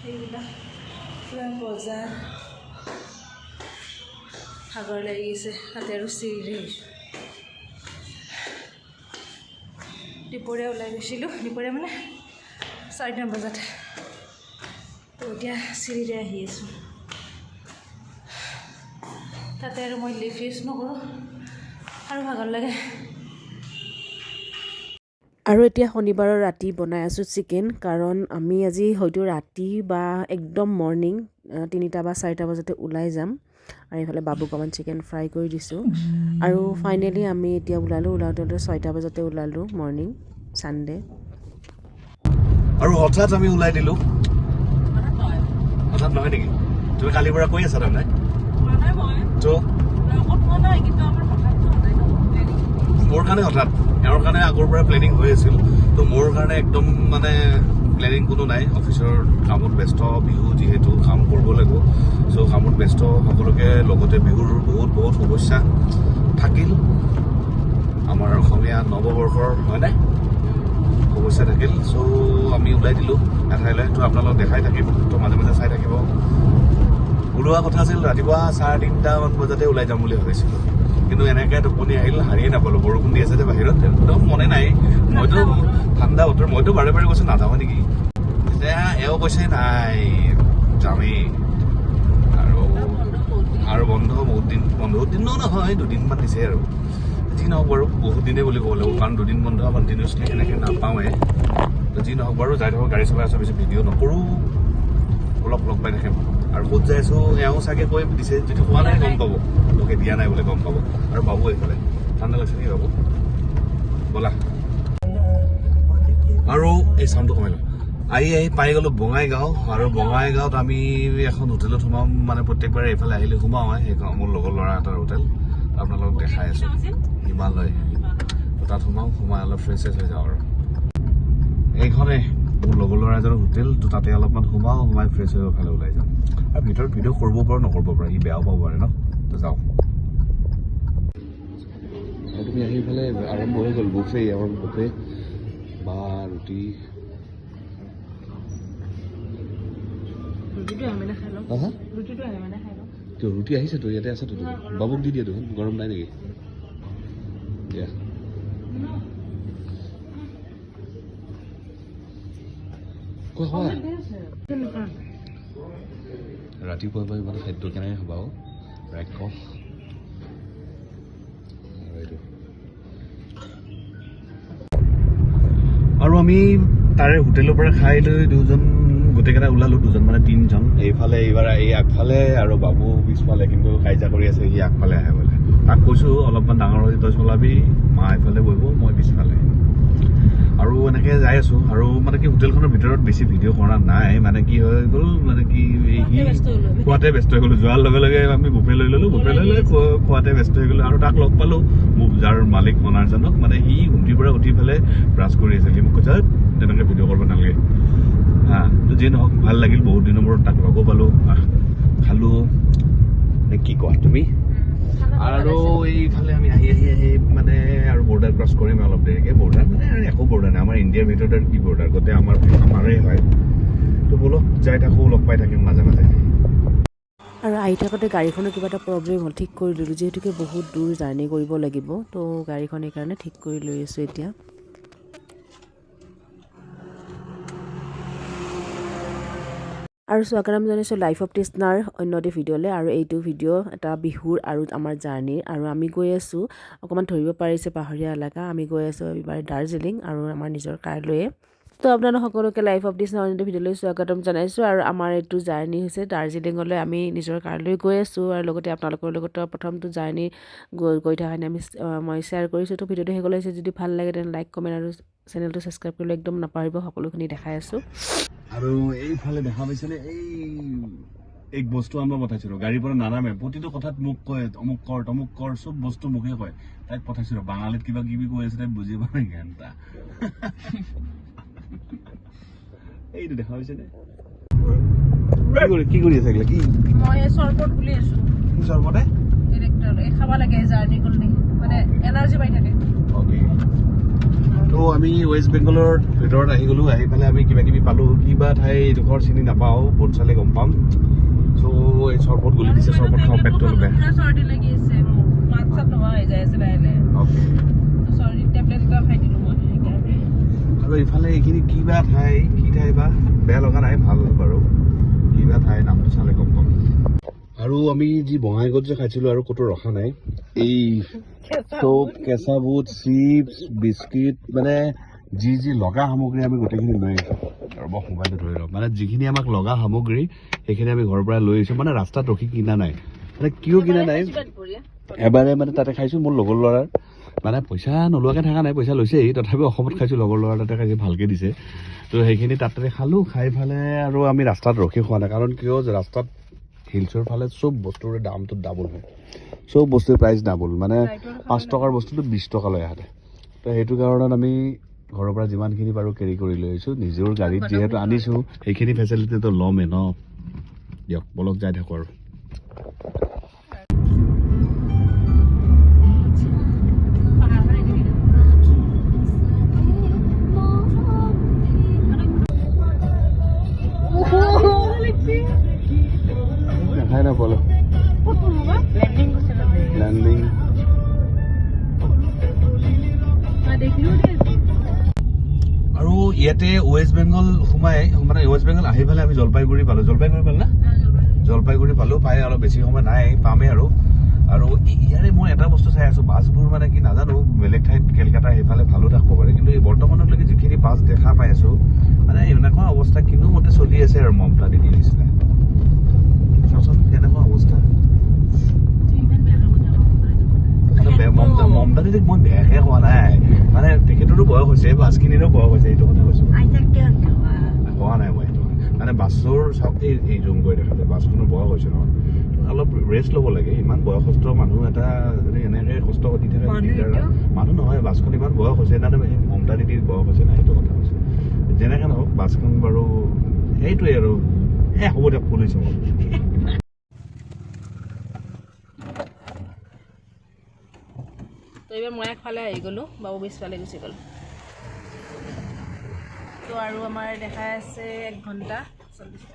এইবিলাক পুৰা বজাৰ ভাগৰ লাগি গৈছে তাতে আৰু চিৰি দুপৰীয়া ওলাই গৈছিলোঁ দুপৰীয়া মানে 4টা বজাত তো এতিয়া চিৰিৰে আহি আছোঁ তাতে আৰু মই লিফ্ট ইউজ নকৰোঁ আৰু ভাগৰ লাগে আৰু এতিয়া শনিবাৰৰ ৰাতি বনাই আছোঁ চিকেন কাৰণ আমি আজি হয়তো ৰাতি বা একদম মৰ্ণিং 3টা বা 4টা বজাতে ওলাই যাম আৰু এইফালে বাবুক অকণমান চিকেন ফ্ৰাই কৰি দিছোঁ আৰু ফাইনেলি আমি এতিয়া ওলাওঁতে 6টা বজাতে ওলালোঁ মৰ্ণিং ছানডে আৰু হঠাৎ আমি ওলাই দিলোঁ হঠাৎ নহয় নেকি তুমি কালিৰ পৰা কৈ আছা তাৰমানে তো মোৰ কাৰণে হঠাৎ এওঁৰ কাৰণে আগৰ পৰা প্লেনিং হৈ আছিল তো মোৰ কাৰণে একদম মানে প্লেনিং কোনো নাই অফিচৰ কামত ব্যস্ত বিহু যিহেতু কাম কৰিব লাগিব চ' কামত ব্যস্ত সকলোকে লগতে বিহুৰ বহুত বহুত শুভেচ্ছা থাকিল আমাৰ অসমীয়া নৱবৰ্ষৰ হয়নে শুভেচ্ছা থাকিল চ' আমি ওলাই দিলোঁ এঠাইলৈ তো আপোনালোক দেখাই থাকিব তো মাজে মাজে চাই থাকিব ওলোৱা কথা আছিল ৰাতিপুৱা 3:30মান বজাতে ওলাই যাম বুলি ভাবিছিলোঁ কিন্তু এনেকৈ টোপনি আহিল হাৰিয়ে নাপালোঁ বৰষুণ দি আছে যে বাহিৰত একদম মনে নাই মইতো ঠাণ্ডা বতৰ মইতো বাৰে বাৰে কৈছোঁ নাযাওঁ নেকি এতিয়া এওঁ কৈছে নাই যামেই আৰু বন্ধ বহুত দিনো নহয় 2দিনমান দিছে আৰু যি নহওক বাৰু বহুত দিনেই বুলি ক'ব লাগিব কাৰণ 2দিন বন্ধ কণ্টিনিউছলি এনেকৈ নাপাওঁৱে তো যি নহওক বাৰু যাই থাকক গাড়ী চলাই আছোঁ বেছি ভিডিঅ' নকৰোঁ অলপ লগ পাই থাকিম আৰু ক'ত যাই আছোঁ এওঁ চাগে কৈ দিছে যদি কোৱা নাই গম পাব লোকে দিয়া নাই বোলে গম পাব আৰু বাবু এইফালে ঠাণ্ডা লাগিছে নেকি বাবু ব'লা আৰু এই চাউণ্ডটো কমাই লওঁ আহি পাই গ'লোঁ বঙাইগাঁও আৰু বঙাইগাঁৱত আমি এখন হোটেলত সোমাম মানে প্ৰত্যেকবাৰে এইফালে আহিলে সোমাওঁ সেইখন মোৰ লগৰ ল'ৰা এটাৰ হোটেল আপোনালোকক দেখাই আছোঁ হিমালয় তাত সোমাই অলপ ফ্ৰেছ হৈ যাওঁ আৰু এইখনে মোৰ লগৰ ল'ৰা এজনৰ হোটেল তো তাতে অলপমান সোমাই ফ্ৰেছ হৈ ফালে ওলাই যাম আৰু ভিতৰত ভিডিঅ' কৰিব পাৰোঁ নকৰিব পাৰোঁ ই বেয়াও পাব পাৰে ন তো যাওঁ আৰু তুমি আহি ফালে আৰম্ভ হৈ গ'ল বুফে আমাৰ বুফে বা ৰুটি ৰুটি আহিছেতো ইয়াতে আছেতো বাবুক দি দিয়া দেখোন গৰম নাই নেকি দিয়া ৰাতিপুৱা ইমান খাদ্য কেনেকৈ খাবা ৰাক্ষ আৰু আমি তাৰে হোটেলৰ পৰা খাই লৈ দুজন গোটেইকেইটা ওলালোঁ দুজন মানে 3জন এইফালে এইবাৰ এই আগফালে আৰু বাবু পিছফালে কিন্তু কাজিয়া কৰি আছে সি আগফালে আহে বোলে তাক কৈছোঁ অলপমান ডাঙৰ হৈ তই চলাবি মা এইফালে বহিব মই পিছফালে আৰু এনেকৈ যাই আছোঁ আৰু মানে কি হোটেলখনৰ ভিতৰত বেছি ভিডিঅ' কৰা নাই মানে কি হৈ গ'ল মানে কি সি খোৱাতে ব্যস্ত হৈ গ'লোঁ যোৱাৰ লগে লগে আমি বুফে লৈ ল'লোঁ বুফে লৈ খোৱাতে ব্যস্ত হৈ গ'লোঁ আৰু তাক লগ পালোঁ যাৰ মালিক অনাৰজনক মানে সি ঘুমটিৰ পৰা উঠি পেলাই ব্ৰাছ কৰি আছিল সি মোক কৈছে তেনেকৈ ভিডিঅ' কৰিব নালাগে হা তো যি নহওক ভাল লাগিল বহুত দিনৰ মূৰত তাক লগো পালোঁ খালোঁ নে কি কোৱা তুমি আৰু এইফালে আমি আহি মানে আৰু বৰ্ডাৰ ক্ৰছ কৰিম অলপ দেৰিকৈ বৰ্ডাৰ মানে আৰু একো বৰ্ডাৰ নাই আমাৰ ইণ্ডিয়াৰ ভিতৰত আৰু কি বৰ্ডাৰ গোটেই আমাৰেই হয় তো ব'লক যাই থাকোঁ লগ পাই থাকিম মাজে মাজে আৰু আহি থাকোঁতে গাড়ীখনৰ কিবা এটা প্ৰব্লেম হ'ল ঠিক কৰি ল'লোঁ যিহেতুকে বহুত দূৰ জাৰ্ণি কৰিব লাগিব তো গাড়ীখন এইকাৰণে ঠিক কৰি লৈ আছোঁ এতিয়া আৰু স্বাগতম জনাইছোঁ লাইফ অফ তৃষ্ণাৰ অন্য এটি ভিডিঅ'লৈ আৰু এইটো ভিডিঅ' এটা বিহুৰ আৰু আমাৰ জাৰ্ণিৰ আৰু আমি গৈ আছোঁ অকণমান ধৰিব পাৰিছে পাহাৰীয়া এলেকা আমি গৈ আছোঁ এইবাৰ দাৰ্জিলিং আৰু আমাৰ নিজৰ কাৰ লৈয়ে তো আপোনালোক সকলোকে লাইফ অফ তৃষ্ণাৰ অন্য ভিডিঅ'লৈ স্বাগতম জনাইছোঁ আৰু আমাৰ এইটো জাৰ্ণি হৈছে দাৰ্জিলিঙলৈ আমি নিজৰ কাৰ লৈ গৈ আছোঁ আৰু লগতে আপোনালোকৰ লগত প্ৰথমটো জাৰ্ণি গৈ থকাখিনি মই শ্বেয়াৰ কৰিছোঁ তো ভিডিঅ'টো শেষ হৈছে যদি ভাল লাগে তেনে লাইক কমেণ্ট আৰু চেনেলটো ছাবস্ক্ৰাইব কৰিবলৈ একদম নাপাহৰিব সকলোখিনি দেখাই আছোঁ আৰু এইফালে দেখা পাইছেনে এই বস্তু আনব পঠাইছিলোঁ গাড়ীৰ পৰা নানামে প্ৰতিটো কথাত মোক কয় অমুক কৰ চব বস্তু মোকে কয় তাইক পঠাইছিলোঁ বাঙালীত কিবা কিবি কৈ আছে তাই বুজি পোৱা নাই ঘণ্টা এইটো দেখা পাইছেনে কি কৰি আছে কি মই চৰবত বুলি আছোঁ চৰবতে খাব লাগে জাৰ্ণি কৰিলে মানে এনাৰ্জি পাই থাকে অ'কে তো আমি ৱেষ্ট বেংগলৰ ভিতৰত আহি গ'লো আহি পেলাই আমি কিবা কিবি পালোঁ কিবা ঠাই এইডোখৰ চিনি নাপাওঁ বোট চালে গম পাম চ' এই চৰবত গুলি দিছে চৰবত খাওঁ পেটটো ল'লে চৰ্দি লাগি আছে মাত চাত নোহোৱা হৈ যায় আছে লাহে চৰ্দি টেবলেট এটা খাই দিলোঁ মই সেইকাৰণে আৰু ইফালে এইখিনি কিবা ঠাই কি ঠাই বা বেয়া লগা নাই ভাল বাৰু কিবা ঠাই নামটো চালে গম পাম আৰু আমি যি বঙাইগাঁৱত যে খাইছিলোঁ আৰু ক'তো ৰখা নাই এই চব কেঁচা বুট চিপছ বিস্কিট মানে যি যি লগা সামগ্ৰী আমি গোটেইখিনি লৈ আহিছোঁ আৰু মই মোবাইলটো ধৰি লওঁ মানে যিখিনি আমাক লগা সামগ্ৰী সেইখিনি আমি ঘৰৰ পৰা লৈ আহিছোঁ মানে ৰাস্তাত ৰখি কিনা নাই মানে কিয় কিনা নাই এবাৰে মানে তাতে খাইছোঁ মোৰ লগৰ ল'ৰাৰ মানে পইচা নোলোৱাকৈ থকা নাই পইচা লৈছেই তথাপি অসমত খাইছোঁ লগৰ ল'ৰা তাতে খাইছোঁ ভালকৈ দিছে তো সেইখিনি তাতে খালোঁ খাই ফালে আৰু আমি ৰাস্তাত ৰখি খোৱা নাই কাৰণ কিয় ৰাস্তাত হিলছৰ ফালে চব বস্তুৰে দামটো ডাবল হয় চব বস্তুৰ প্ৰাইচ ডাবল মানে 5 টকাৰ বস্তুটো 20 টকা লৈ আহে তো সেইটো কাৰণত আমি ঘৰৰ পৰা যিমানখিনি পাৰোঁ কেৰি কৰি লৈ আহিছোঁ নিজৰ গাড়ীত যিহেতু আনিছোঁ সেইখিনি ফেচিলিটিটো ল'মেই ন দিয়ক বলক যাই থাকোঁ আৰু দেখাই নাপালো লেণ্ডিং আৰু ইয়াতে ৱেষ্ট বেংগল সোমাই মানে ৱেষ্ট বেংগল আহি পেলাই আমি জলপাইগুৰি পালোঁ না জলপাইগুৰি পালোঁ পাই অলপ বেছি সময় নাই পামেই আৰু ইয়াৰে মই এটা বস্তু চাই আছোঁ বাছবোৰ মানে কি নাজানো বেলেগ ঠাইত কেলকাতা সেইফালে ভালো থাকিব পাৰে কিন্তু এই বৰ্তমানলৈকে যিখিনি বাছ দেখা পাই আছোঁ মানে এনেকুৱা অৱস্থা কিন্তু মতে চলি আছে আৰু মমতা দিদিৰ নিচিনা চাওঁচোন কেনেকুৱা অৱস্থা মমতা দিদিক মই বেয়াকৈ কোৱা নাই মানে তেখেতৰো বয়স হৈছে বাছখিনিৰো বয়স হৈছে এইটো কথা কৈছোঁ কোৱা নাই মই এইটো মানে বাছৰ চাওক এই জুম কৰি দেখা যায় বাছখনৰ বয়স হৈছে নহয় অলপ ৰেষ্ট ল'ব লাগে ইমান বয়সস্থ মানুহ এটা যদি এনেকৈ কষ্ট দি থাকে মানুহ নহয় বাছখন ইমান বয়স হৈছে না মমতা দিদিৰ বয়স হৈছে না সেইটো কথা কৈছোঁ যেনেকৈ নহওক বাছখন বাৰু সেইটোৱে আৰু হ'ব দিয়ক পুলিচ হ'ব তো এইবাৰ মই একফালে আহি গ'লোঁ বাবু পিছফালে গুচি গ'ল তো আৰু আমাৰ দেখাই আছে 1 ঘণ্টা 40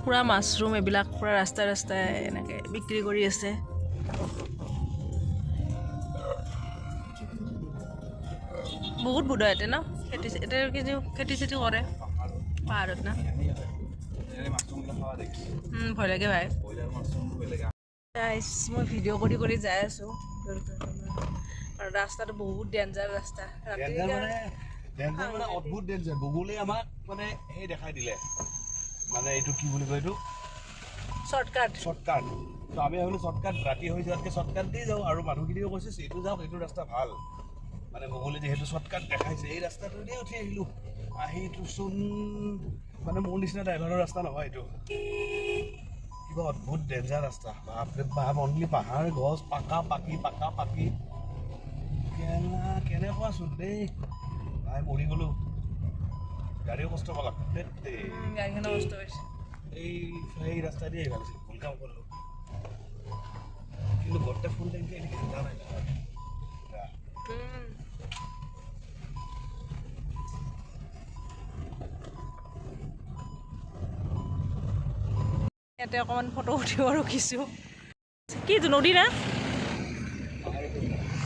পুৰা মাছৰুম এইবিলাক পুৰা ৰাস্তাই ৰাস্তাই এনেকৈ বিক্ৰী কৰি আছে বহুত বুঢ়া ইয়াতে ন খেতি চেতি কৰে পাহাৰত না ভয় লাগে ভাই মই ভিডিঅ' কৰি যাই আছোঁ আৰু ৰাস্তাটো বহুত ডেঞ্জাৰ ৰাস্তা অদ্ভুত ডেঞ্জাৰ গুগলে আমাক মানে সেই দেখাই দিলে মানে এইটো কি বুলি কয় এইটো শ্বৰ্টকাট তো আমি ভাবিলোঁ শ্বৰ্টকাট ৰাতি হৈ যোৱাতকৈ শ্বৰ্টকাট দি যাওঁ আৰু মানুহখিনিও কৈছে এইটো যাওক এইটো ৰাস্তা ভাল মানে গুগলে যিহেতু শ্বৰ্টকাট দেখাইছে এই ৰাস্তাটো দিয়ে উঠি আহিলোঁ আহিটোচোন মানে মোৰ নিচিনা ড্ৰাইভাৰৰ ৰাস্তা নহয় এইটো কিবা অদ্ভুত ডেঞ্জাৰ ৰাস্তা বাপৰে বাপ অনলি পাহাৰ গছ পাকা পাকি কেনেকুৱা চোন দেই ভাই মৰি গ'লোঁ গাড়ীও কষ্ট পালা গাড়ীখনো কষ্ট হৈছে এই ৰাস্তা দিয়ে ভাল আছিল ভুল কাম কৰিলোঁ কিন্তু গোটেই ফুল টেংকি এনেকৈ সোধা নাই ইয়াতে অকণমান ফটো উঠিব ৰখিছোঁ কি নদী না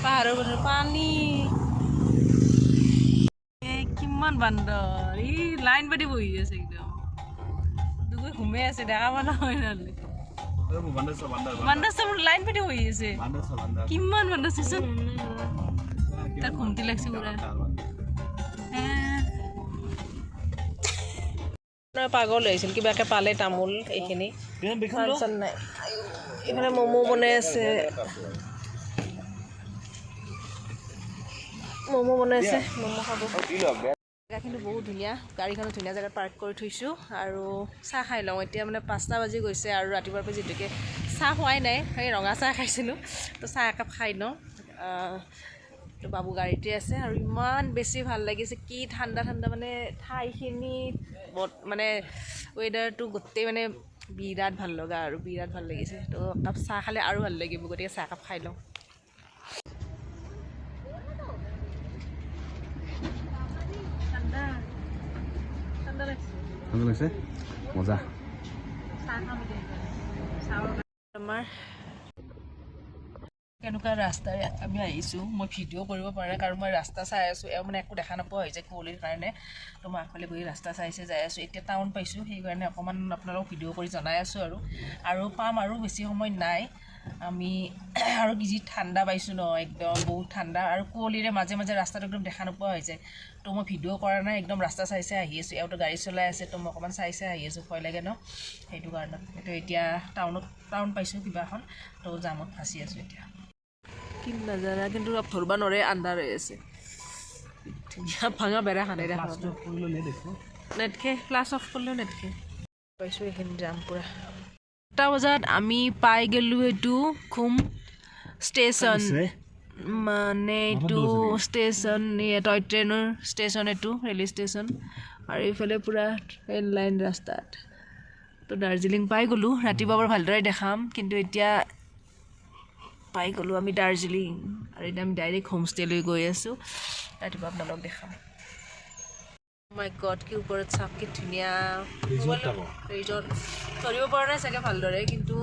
পাহাৰৰ ওপৰত পানী কিমান বান্দৰ ই লাইন পাতি বহি আছে একদম দুগৈ ঘুমে আছে দেখা পোৱা নহয় নহ'লে বান্দৰ চাব লাইন পাতি বহি আছে কিমান বান্দৰ চাইছোন তাৰ ঘুমটি লাগছে পুৰা পাগল হৈছিল কিবাকে পালে তামোল এইখিনি নাই এইফালে ম'ম' বনাই আছে ম'ম' খাব জেগাখিনি বহুত ধুনীয়া গাড়ীখনো ধুনীয়া জেগাত পাৰ্ক কৰি থৈছোঁ আৰু চাহ খাই লওঁ এতিয়া মানে 5টা বাজি গৈছে আৰু ৰাতিপুৱাৰ পৰা যিহেতুকে চাহ খোৱাই নাই সেই ৰঙা চাহ খাইছিলোঁ তো চাহ একাপ খাই লওঁ তো বাবু গাড়ীতে আছে আৰু ইমান বেছি ভাল লাগিছে কি ঠাণ্ডা ঠাণ্ডা মানে ঠাইখিনি মানে ৱেডাৰটো গোটেই মানে বিৰাট ভাল লগা আৰু বিৰাট ভাল লাগিছে তো কাপ চাহ খালে আৰু ভাল লাগিব গতিকে চাহ কাপ খাই লওঁ ঠাণ্ডা ঠাণ্ডা লাগিছে মজা আমাৰ কেনেকুৱা ৰাস্তাৰে আমি আহিছোঁ মই ভিডিঅ' কৰিব পৰা কাৰণ মই ৰাস্তা চাই আছোঁ এওঁ মানে একো দেখা নোপোৱা হৈছে কুঁৱলীৰ কাৰণে তো মই আগফালে গৈ ৰাস্তা চাইছে যাই আছোঁ এতিয়া টাউন পাইছোঁ সেইকাৰণে অকণমান আপোনালোকক ভিডিঅ' কৰি জনাই আছোঁ আৰু পাম আৰু বেছি সময় নাই আমি আৰু কি যি ঠাণ্ডা পাইছোঁ ন একদম বহুত ঠাণ্ডা আৰু কুঁৱলীৰে মাজে মাজে ৰাস্তাটো একদম দেখা নোপোৱা হৈ যায় তো মই ভিডিঅ' কৰা নাই একদম ৰাস্তা চাইছে আহি আছোঁ এওঁতো গাড়ী চলাই আছে তো মই অকণমান চাইছে আহি আছোঁ ভয় লাগে ন সেইটো কাৰণত তো এতিয়া টাউন পাইছোঁ কিবা এখন তো জামত ফাঁচি আছোঁ এতিয়া কি নাজানা কিন্তু ধৰিব নোৱাৰে আন্ধাৰ হৈ আছে ধুনীয়া ভাঙা বেৰা খানে দেখা নেটখে ক্লাছ অফ কৰিলেও নেটখে পাইছোঁ এইখিনি যাম পূৰা 8টা বজাত আমি পাই গ'লোঁ এইটো খুম ষ্টেচন মানে এইটো ষ্টেচন টয় ট্ৰেইনৰ ষ্টেচন এইটো ৰেল ষ্টেচন আৰু এইফালে পূৰা ট্ৰেইন লাইন ৰাস্তাত তো দাৰ্জিলিং পাই গ'লোঁ ৰাতিপুৱা বৰ ভালদৰে দেখাম কিন্তু এতিয়া পাই গ'লোঁ আমি দাৰ্জিলিং আৰু এতিয়া আমি ডাইৰেক্ট হোমষ্টেলৈ গৈ আছোঁ ৰাতিপুৱা আপোনালোকক দেখাম মাই গড কি ওপৰত চাপ কি ধুনীয়া ৰিজৰ্ট ধৰিব পৰা নাই চাগে ভালদৰে কিন্তু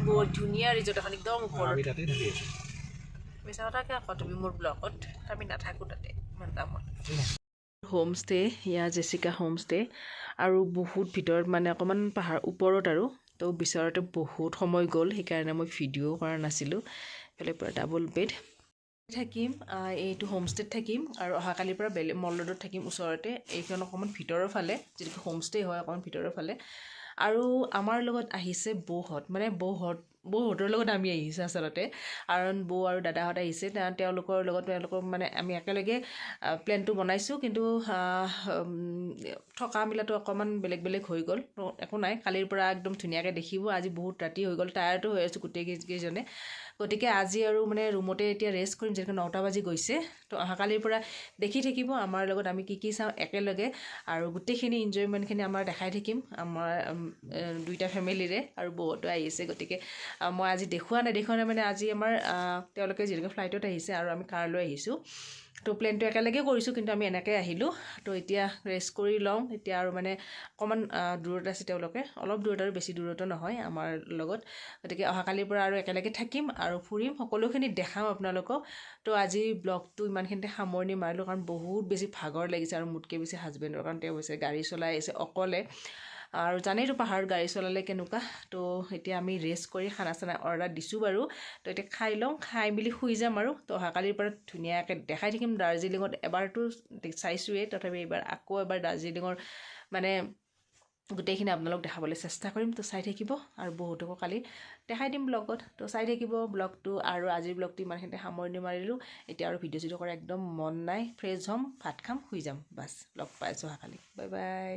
বহুত ধুনীয়া ৰিজৰ্ট এখন একদম ওপৰত মিছা কথাকে আকৌ তুমি মোৰ ব্লগত আমি নাথাকোঁ তাতে ইমান দামত হোমষ্টে ইয়া জেচিকা হোমষ্টে আৰু বহুত ভিতৰত মানে অকণমান পাহাৰ ওপৰত আৰু তো বিচৰাতে বহুত সময় গ'ল সেইকাৰণে মই ভিডিঅ' কৰা নাছিলোঁ এইফালে পূৰা ডাবল বেড থাকিম এইটো হোমষ্টেত থাকিম আৰু অহাকালিৰ পৰা বেলেগ মল ৰোডত থাকিম ওচৰতে এইখন অকণমান ভিতৰৰ ফালে যিটো হোমষ্টে হয় অকণমান ভিতৰৰ ফালে আৰু আমাৰ লগত আহিছে বৌহঁত মানে বৌহঁতৰ লগত আমি আহিছোঁ আচলতে কাৰণ বৌ আৰু দাদাহঁত আহিছে তেওঁলোকৰ মানে আমি একেলগে প্লেনটো বনাইছোঁ কিন্তু থকা মেলাটো অকণমান বেলেগ হৈ গ'ল একো নাই কালিৰ পৰা একদম ধুনীয়াকৈ দেখিব আজি বহুত ৰাতি হৈ গ'ল টায়াৰ্ডো হৈ আছোঁ গোটেইকেইজনে গতিকে আজি আৰু মানে ৰুমতে এতিয়া ৰেষ্ট কৰিম যেনেকৈ 9টা বাজি গৈছে তো অহাকালিৰ পৰা দেখি থাকিব আমাৰ লগত আমি কি চাওঁ একেলগে আৰু গোটেইখিনি এনজয়মেণ্টখিনি আমাৰ দেখাই থাকিম আমাৰ দুইটা ফেমিলিৰে আৰু বৌহঁতো আহিছে গতিকে মই আজি দেখুওৱা নাই মানে আজি আমাৰ তেওঁলোকে যিহেতুকে ফ্লাইটত আহিছে আৰু আমি কাৰ লৈ আহিছোঁ তো প্লেনটো একেলগে কৰিছোঁ কিন্তু আমি এনেকৈ আহিলোঁ তো এতিয়া ৰেষ্ট কৰি লওঁ এতিয়া আৰু মানে অকণমান দূৰত আছে তেওঁলোকে অলপ দূৰত আৰু বেছি দূৰতো নহয় আমাৰ লগত গতিকে অহাকালিৰ পৰা আৰু একেলগে থাকিম আৰু ফুৰিম সকলোখিনি দেখাম আপোনালোকক তো আজি ব্লগটো ইমানখিনিতে সামৰণি মাৰিলোঁ কাৰণ বহুত বেছি ভাগৰ লাগিছে আৰু মোতকৈ বেছি হাজবেণ্ডৰ কাৰণ তেওঁ হৈছে গাড়ী চলাই আহিছে অকলে আৰু জানেইতো পাহাৰত গাড়ী চলালে কেনেকুৱা তো এতিয়া আমি ৰেষ্ট কৰি খানা চানা অৰ্ডাৰ দিছোঁ বাৰু তো এতিয়া খাই লওঁ খাই মেলি শুই যাম আৰু তো অহাকালিৰ পৰা ধুনীয়াকৈ দেখাই থাকিম দাৰ্জিলিঙত এবাৰতো চাইছোঁৱেই তথাপি এইবাৰ আকৌ এবাৰ দাৰ্জিলিঙৰ মানে গোটেইখিনি আপোনালোক দেখাবলৈ চেষ্টা কৰিম তো চাই থাকিব আৰু বহুতকো কালি দেখাই দিম ব্লগত তো চাই থাকিব ব্লগটো আৰু আজিৰ ব্লগটো ইমানখিনিতে সামৰণি মাৰিলোঁ এতিয়া আৰু ভিডিঅ' চিডিঅ' কৰা একদম মন নাই ফ্ৰেছ হ'ম ভাত খাম শুই যাম বাছ লগ পাই আছোঁ অহাকালি বাই বাই